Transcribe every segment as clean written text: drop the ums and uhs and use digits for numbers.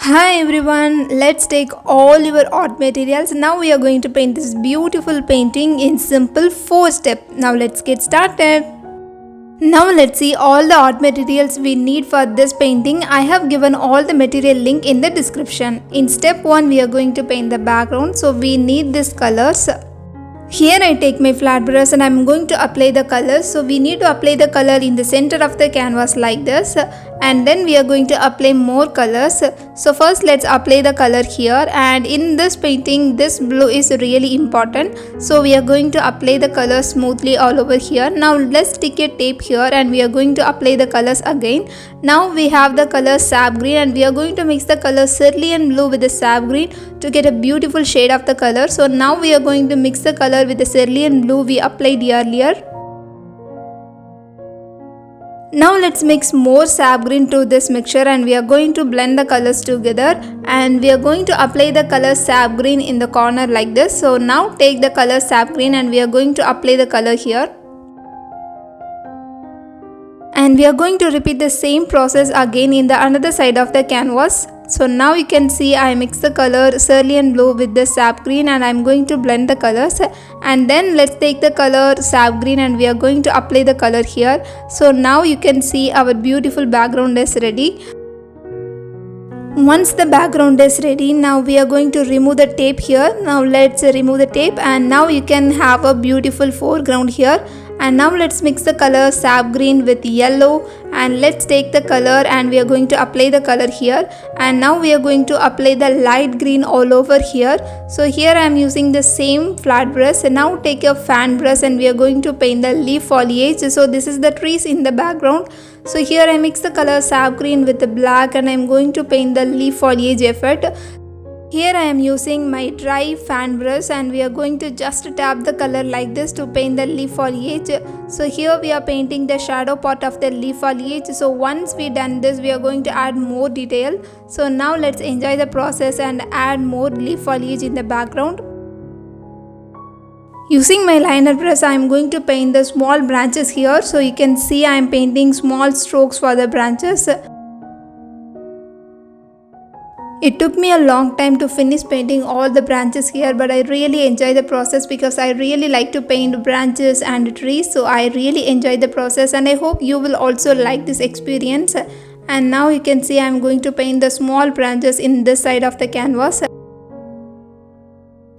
Hi everyone, let's take all your art materials. Now we are going to paint this beautiful painting in simple 4 steps. Now let's get started. Now let's see all the art materials we need for this painting. I have given all the material link in the description. In step 1 we are going to paint the background, so we need these colors. Here I take my flat brush and I am going to apply the colors. So we need to apply the color in the center of the canvas like this, and then we are going to apply more colors. So first let's apply the color here, and in this painting this blue is really important. So we are going to apply the color smoothly all over here. Now let's stick a tape here and we are going to apply the colors again. Now we have the color sap green and we are going to mix the color cerulean blue with the sap green to get a beautiful shade of the color. So now we are going to mix the color with the cerulean blue we applied earlier. Now let's mix more sap green to this mixture and we are going to blend the colors together, and we are going to apply the color sap green in the corner like this. So now take the color sap green and we are going to apply the color here. And we are going to repeat the same process again in the another side of the canvas. So now you can see I mix the color cerulean blue with the sap green and I am going to blend the colors, and then let's take the color sap green and we are going to apply the color here. So now you can see our beautiful background is ready. Once the background is ready, now we are going to remove the tape here. Now let's remove the tape and now you can have a beautiful foreground here. And now let's mix the color sap green with yellow, and let's take the color and we are going to apply the color here. And now we are going to apply the light green all over here. So here I am using the same flat brush, and now take a fan brush and we are going to paint the leaf foliage. So this is the trees in the background. So here I mix the color sap green with the black and I am going to paint the leaf foliage effect. Here I am using my dry fan brush and we are going to just tap the color like this to paint the leaf foliage. So here we are painting the shadow part of the leaf foliage. So once we done this, we are going to add more detail. So now let's enjoy the process and add more leaf foliage in the background. Using my liner brush, I am going to paint the small branches here. So you can see I am painting small strokes for the branches. It took me a long time to finish painting all the branches here, but I really enjoy the process because I really like to paint branches and trees. So I really enjoy the process and I hope you will also like this experience. And now you can see I am going to paint the small branches in this side of the canvas.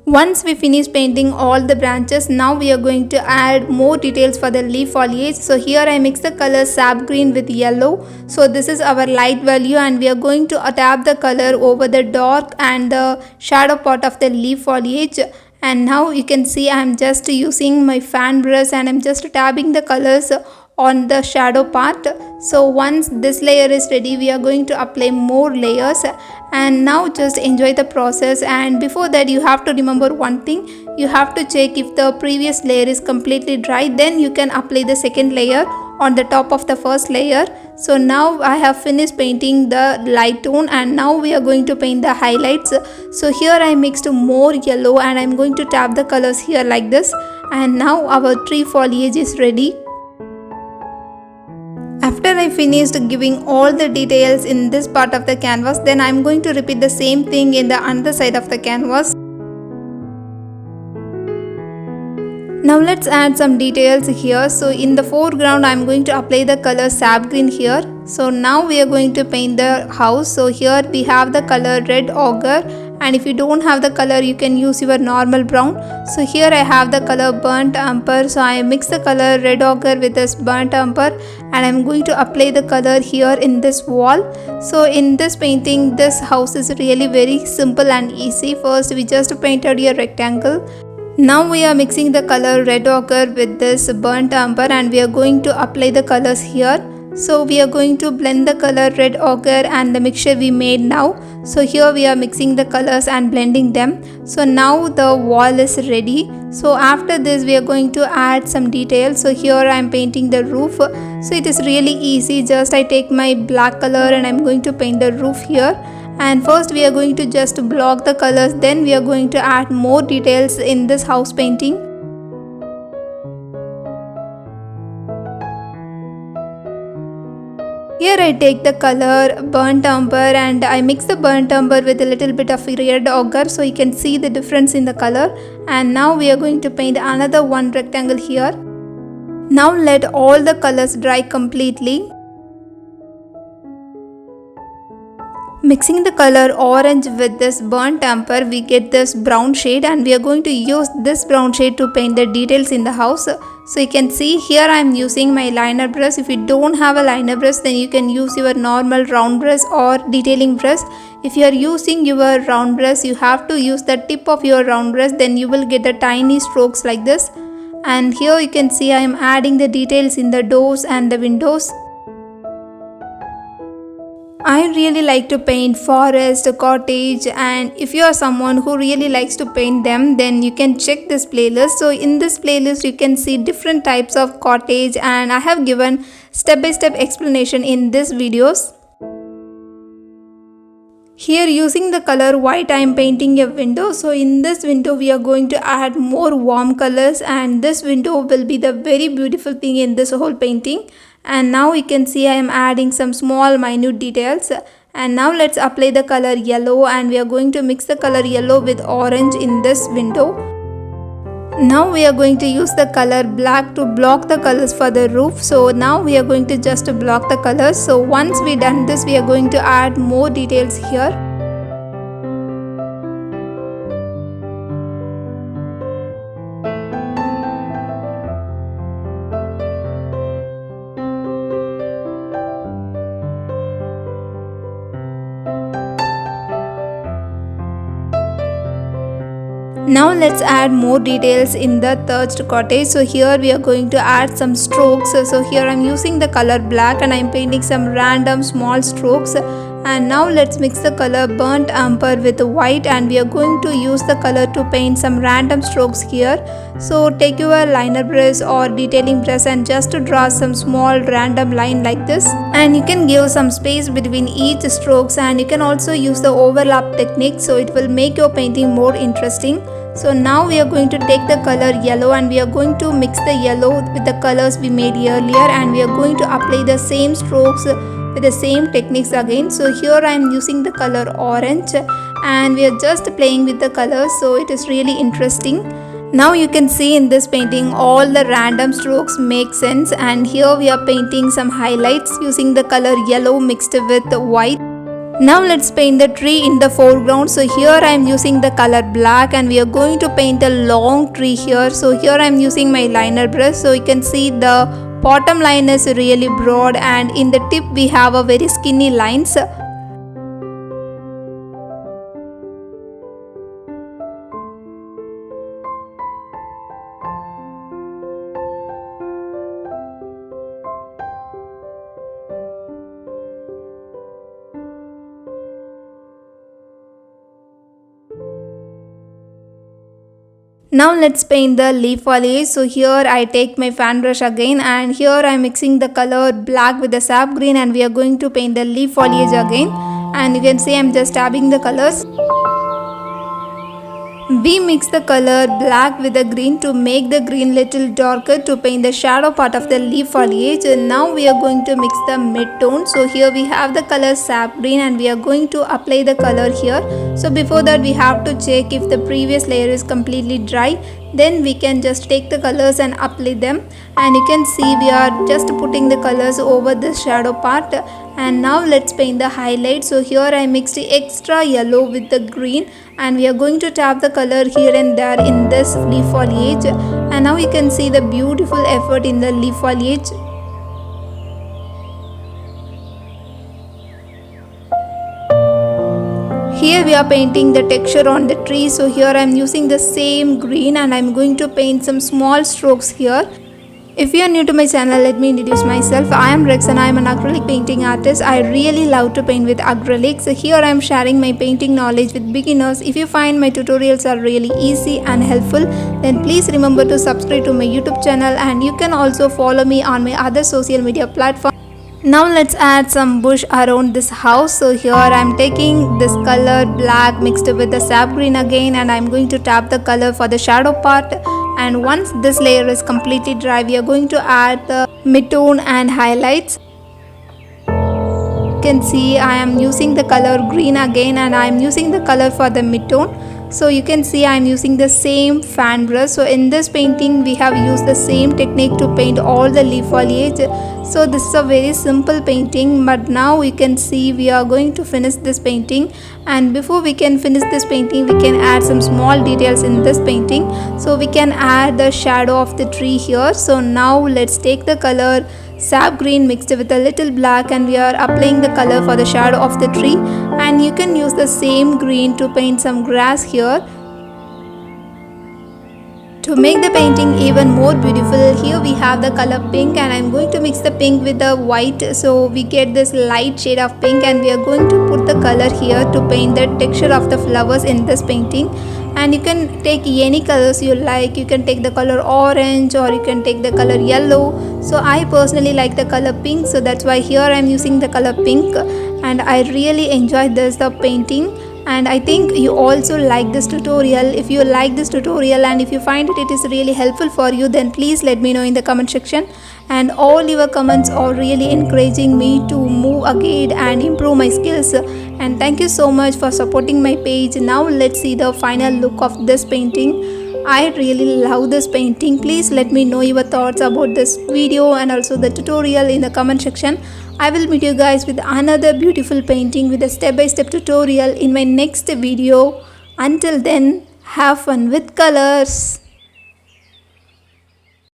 Once we finish painting all the branches, now we are going to add more details for the leaf foliage. So here I mix the color sap green with yellow. So this is our light value and we are going to tap the color over the dark and the shadow part of the leaf foliage. And now you can see I am just using my fan brush and I am just tapping the colors on the shadow part. So once this layer is ready, we are going to apply more layers, and now just enjoy the process. And before that, you have to remember one thing: you have to check if the previous layer is completely dry, then you can apply the second layer on the top of the first layer. So now I have finished painting the light tone and now we are going to paint the highlights. So here I mixed more yellow and I'm going to tap the colors here like this, and now our tree foliage is ready. After I finished giving all the details in this part of the canvas, then I am going to repeat the same thing in the other side of the canvas. Now let's add some details here. So in the foreground I am going to apply the color sap green here. So now we are going to paint the house. So here we have the color red ochre, and if you don't have the color you can use your normal brown. So here I have the color burnt umber. So I mix the color red ochre with this burnt umber and I'm going to apply the color here in this wall. So in this painting, this house is really very simple and easy. First we just painted a rectangle. Now we are mixing the color red ochre with this burnt umber and we are going to apply the colors here. So we are going to blend the color red ochre and the mixture we made now. So here we are mixing the colors and blending them. So now the wall is ready. So after this we are going to add some details. So here I am painting the roof. So it is really easy. Just I take my black color and I am going to paint the roof here. And first we are going to just block the colors, then we are going to add more details in this house painting. Here I take the color burnt umber and I mix the burnt umber with a little bit of red ochre so you can see the difference in the color. And now we are going to paint another one rectangle here. Now let all the colors dry completely. Mixing the color orange with this burnt umber, we get this brown shade, and we are going to use this brown shade to paint the details in the house. So you can see here I am using my liner brush. If you don't have a liner brush, then you can use your normal round brush or detailing brush. If you are using your round brush, you have to use the tip of your round brush, then you will get the tiny strokes like this. And here you can see I am adding the details in the doors and the windows. I really like to paint forest, cottage, and if you are someone who really likes to paint them, then you can check this playlist. So in this playlist you can see different types of cottage, and I have given step-by-step explanation in these videos. Here using the color white I am painting a window. So in this window we are going to add more warm colors, and this window will be the very beautiful thing in this whole painting. And now you can see I am adding some small minute details. And now let's apply the color yellow, and we are going to mix the color yellow with orange in this window. Now we are going to use the color black to block the colors for the roof. So now we are going to just block the colors. So once we done this, we are going to add more details here. Now let's add more details in the thatched cottage. So here we are going to add some strokes. So here I'm using the color black and I'm painting some random small strokes. And now let's mix the color burnt umber with white, and we are going to use the color to paint some random strokes here. So take your liner brush or detailing brush and just to draw some small random line like this. And you can give some space between each strokes, and you can also use the overlap technique, so it will make your painting more interesting. So now we are going to take the color yellow, and we are going to mix the yellow with the colors we made earlier, and we are going to apply the same strokes with the same techniques again. So here I am using the color orange, and we are just playing with the colors, so it is really interesting. Now you can see in this painting all the random strokes make sense, and here we are painting some highlights using the color yellow mixed with white. Now let's paint the tree in the foreground. So here I am using the color black, and we are going to paint a long tree here. So here I am using my liner brush. So you can see the bottom line is really broad, and in the tip we have a very skinny lines. Now let's paint the leaf foliage. So here I take my fan brush again, and here I am mixing the color black with the sap green, and we are going to paint the leaf foliage again. And you can see I am just dabbing the colors. We mix the color black with the green to make the green little darker to paint the shadow part of the leaf foliage. And now we are going to mix the mid-tone. So here we have the color sap green, and we are going to apply the color here. So before that we have to check if the previous layer is completely dry. Then we can just take the colors and apply them, and you can see we are just putting the colors over the shadow part. And now let's paint the highlight. So here I mixed extra yellow with the green, and we are going to tap the color here and there in this leaf foliage. And now you can see the beautiful effort in the leaf foliage. Here we are painting the texture on the tree. So here I am using the same green, and I am going to paint some small strokes here. If you are new to my channel, let me introduce myself. I am Rex, and I am an acrylic painting artist. I really love to paint with acrylics. So here I am sharing my painting knowledge with beginners. If you find my tutorials are really easy and helpful, then please remember to subscribe to my YouTube channel, and you can also follow me on my other social media platforms. Now let's add some bush around this house. So here I am taking this color black mixed with the sap green again, and I am going to tap the color for the shadow part. And once this layer is completely dry, we are going to add the mid-tone and highlights. can see I am using the color green again, and I am using the color for the mid-tone. So you can see I am using the same fan brush. So in this painting we have used the same technique to paint all the leaf foliage. So this is a very simple painting, but now we can see we are going to finish this painting. And before we can finish this painting, we can add some small details in this painting. So we can add the shadow of the tree here. So now let's take the color sap green mixed with a little black, and we are applying the color for the shadow of the tree. And you can use the same green to paint some grass here to make the painting even more beautiful. Here we have the color pink, and I'm going to mix the pink with the white, so we get this light shade of pink, and we are going to put the color here to paint the texture of the flowers in this painting. And you can take any colors you like. You can take the color orange, or you can take the color yellow. So I personally like the color pink, so that's why here I'm using the color pink, and I really enjoyed the painting. And I think you also like this tutorial. If you like this tutorial and if you find it is really helpful for you, then please let me know in the comment section. And all your comments are really encouraging me to move ahead and improve my skills. And thank you so much for supporting my page. Now let's see the final look of this painting. I really love this painting. Please let me know your thoughts about this video and also the tutorial in the comment section. I will meet you guys with another beautiful painting with a step-by-step tutorial in my next video. Until then, have fun with colors.